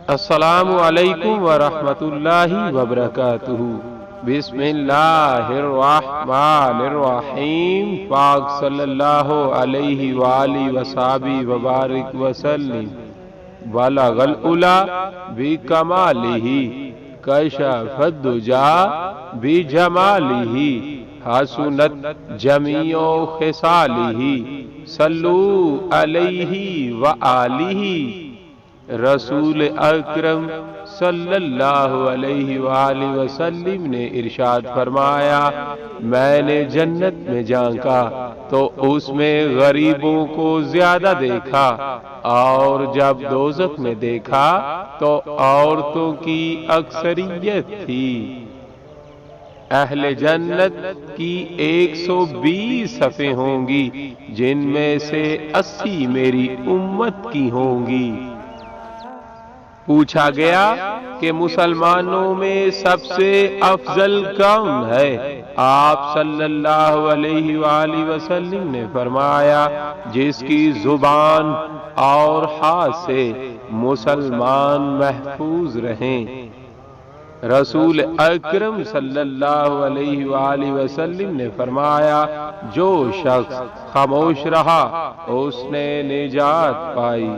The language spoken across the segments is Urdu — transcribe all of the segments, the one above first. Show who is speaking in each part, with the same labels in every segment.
Speaker 1: السلام علیکم ورحمۃ اللہ وبرکاتہ۔ بسم اللہ الرحمن الرحیم۔ پاک صلی اللہ علیہ وآلہ وصحبہ وبارک وسلم۔ بلغ العلا بکمالہ کشف الدجا بجمالہ حسنت جمیع خصالہ صلو علیہ وآلہ۔ رسول اکرم صلی اللہ علیہ وآلہ وسلم نے ارشاد فرمایا، میں نے جنت میں جھانکا تو اس میں غریبوں کو زیادہ دیکھا، اور جب دوزخ میں دیکھا تو عورتوں کی اکثریت تھی۔ اہل جنت کی 120 صفیں ہوں گی، جن میں سے 80 میری امت کی ہوں گی۔ پوچھا گیا کہ مسلمانوں میں سب سے افضل کون ہے؟ آپ صلی اللہ علیہ وآلہ وسلم نے فرمایا، جس کی زبان اور ہاتھ سے مسلمان محفوظ رہیں۔ رسول اکرم صلی اللہ علیہ وآلہ وسلم نے فرمایا، جو شخص خاموش رہا اس نے نجات پائی۔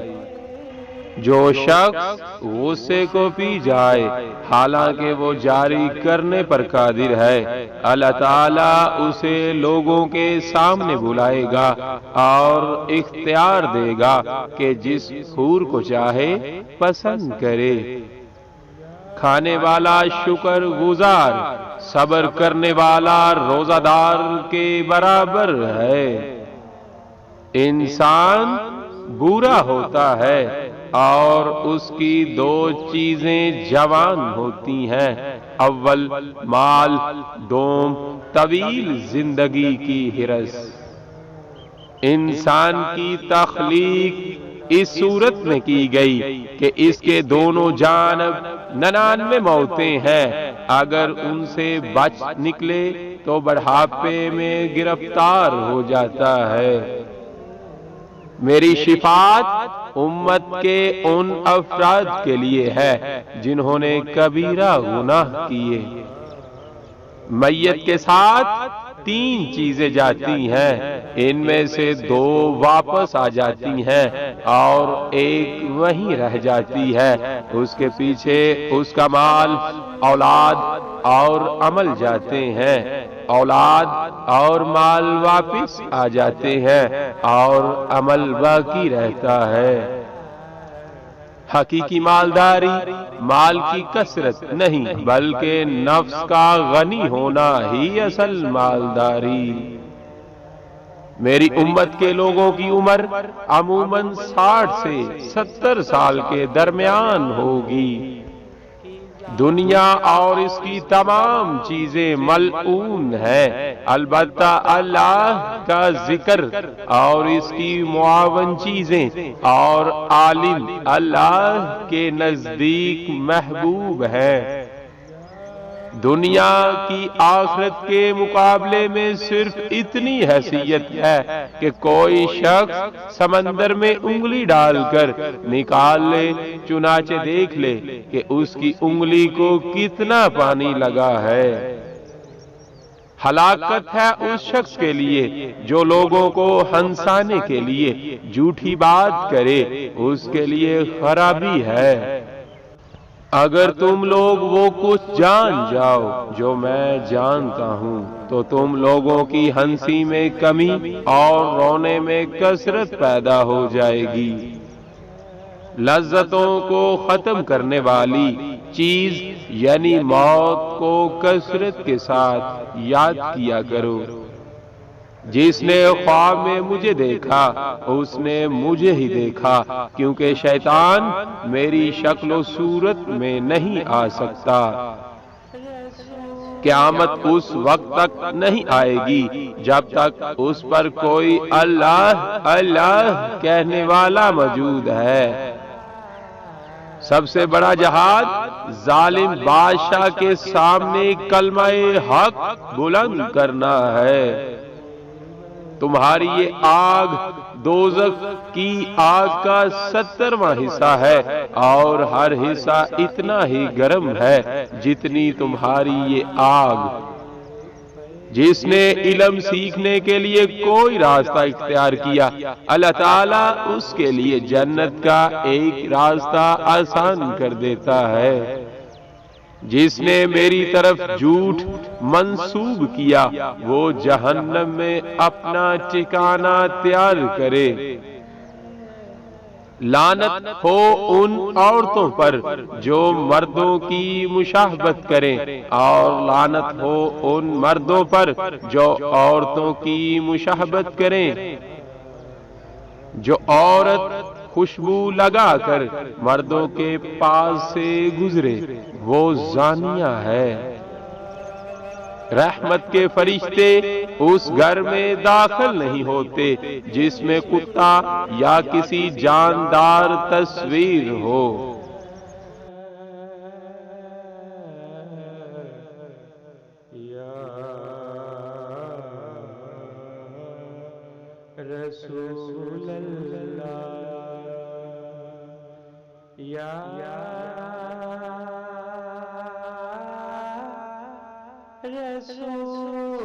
Speaker 1: جو شخص غصے کو پی جائے حالانکہ وہ جاری کرنے پر قادر ہے، اللہ تعالیٰ اسے لوگوں کے سامنے بلائے گا اور اختیار دے گا کہ جس حور کو چاہے پسند کرے۔ کھانے والا شکر گزار صبر کرنے والا روزہ دار کے برابر ہے۔ انسان برا ہوتا ہے اور اس کی 2 چیزیں جوان ہوتی ہیں، اول مال، دوم طویل زندگی کی ہرس۔ انسان کی تخلیق اس صورت میں کی گئی کہ اس کے دونوں جانب 99 موتیں ہیں، اگر ان سے بچ نکلے تو بڑھاپے میں گرفتار ہو جاتا ہے۔ میری شفاعت امت کے ان افراد کے لیے ہے جنہوں نے کبیرہ گناہ کیے۔ میت کے ساتھ 3 چیزیں جاتی ہیں، ان میں سے 2 واپس آ جاتی ہیں اور 1 وہیں رہ جاتی ہے۔ اس کے پیچھے اس کا مال، اولاد اور عمل جاتے ہیں۔ اولاد اور مال واپس آ جاتے ہیں اور عمل باقی رہتا ہے۔ حقیقی مالداری مال کی کثرت نہیں بلکہ نفس کا غنی ہونا ہی اصل مالداری۔ میری امت کے لوگوں کی عمر عموماً 60 سے 70 سال کے درمیان ہوگی۔ دنیا اور اس کی تمام چیزیں ملعون ہیں، البتہ اللہ کا ذکر اور اس کی معاون چیزیں اور عالم اللہ کے نزدیک محبوب ہیں۔ دنیا کی آخرت کے مقابلے میں صرف اتنی حیثیت ہے کہ کوئی شخص سمندر میں انگلی ڈال کر نکال لے، چنانچہ دیکھ لے کہ اس کی انگلی کو کتنا پانی لگا ہے۔ ہلاکت ہے اس شخص کے لیے جو لوگوں کو ہنسانے کے لیے جھوٹی بات کرے، اس کے لیے خرابی ہے۔ اگر تم لوگ وہ کچھ جان جاؤ جو میں جانتا ہوں تو تم لوگوں کی ہنسی میں کمی اور رونے میں کثرت پیدا ہو جائے گی۔ لذتوں کو ختم کرنے والی چیز یعنی موت کو کثرت کے ساتھ یاد کیا کرو۔ جس نے خواب میں مجھے دیکھا اس نے مجھے ہی دیکھا، کیونکہ شیطان میری شکل و صورت میں نہیں آ سکتا۔ قیامت اس وقت تک نہیں آئے گی جب تک اس پر کوئی اللہ اللہ کہنے والا موجود ہے۔ سب سے بڑا جہاد ظالم بادشاہ کے سامنے کلمہ حق بلند کرنا ہے۔ تمہاری یہ آگ دوزخ کی آگ کا 70واں حصہ ہے اور ہر حصہ اتنا ہی گرم ہے جتنی تمہاری یہ آگ۔ جس نے علم سیکھنے کے لیے کوئی راستہ اختیار کیا، اللہ تعالیٰ اس کے لیے جنت کا ایک راستہ آسان کر دیتا ہے۔ جس نے میری طرف جھوٹ منسوب کیا، وہ جہنم میں اپنا ٹھکانہ تیار کرے۔ لعنت ہو ان عورتوں پر جو مردوں کی مشابہت کریں، اور لعنت ہو ان مردوں پر جو عورتوں کی مشابہت کریں۔ جو عورت خوشبو لگا کر مردوں کے پاس سے گزرے وہ زانیہ ہے۔ رحمت کے فرشتے اس گھر میں داخل نہیں ہوتے جس میں کتا یا کسی جاندار تصویر ہو۔
Speaker 2: رسول اللہ یا رسول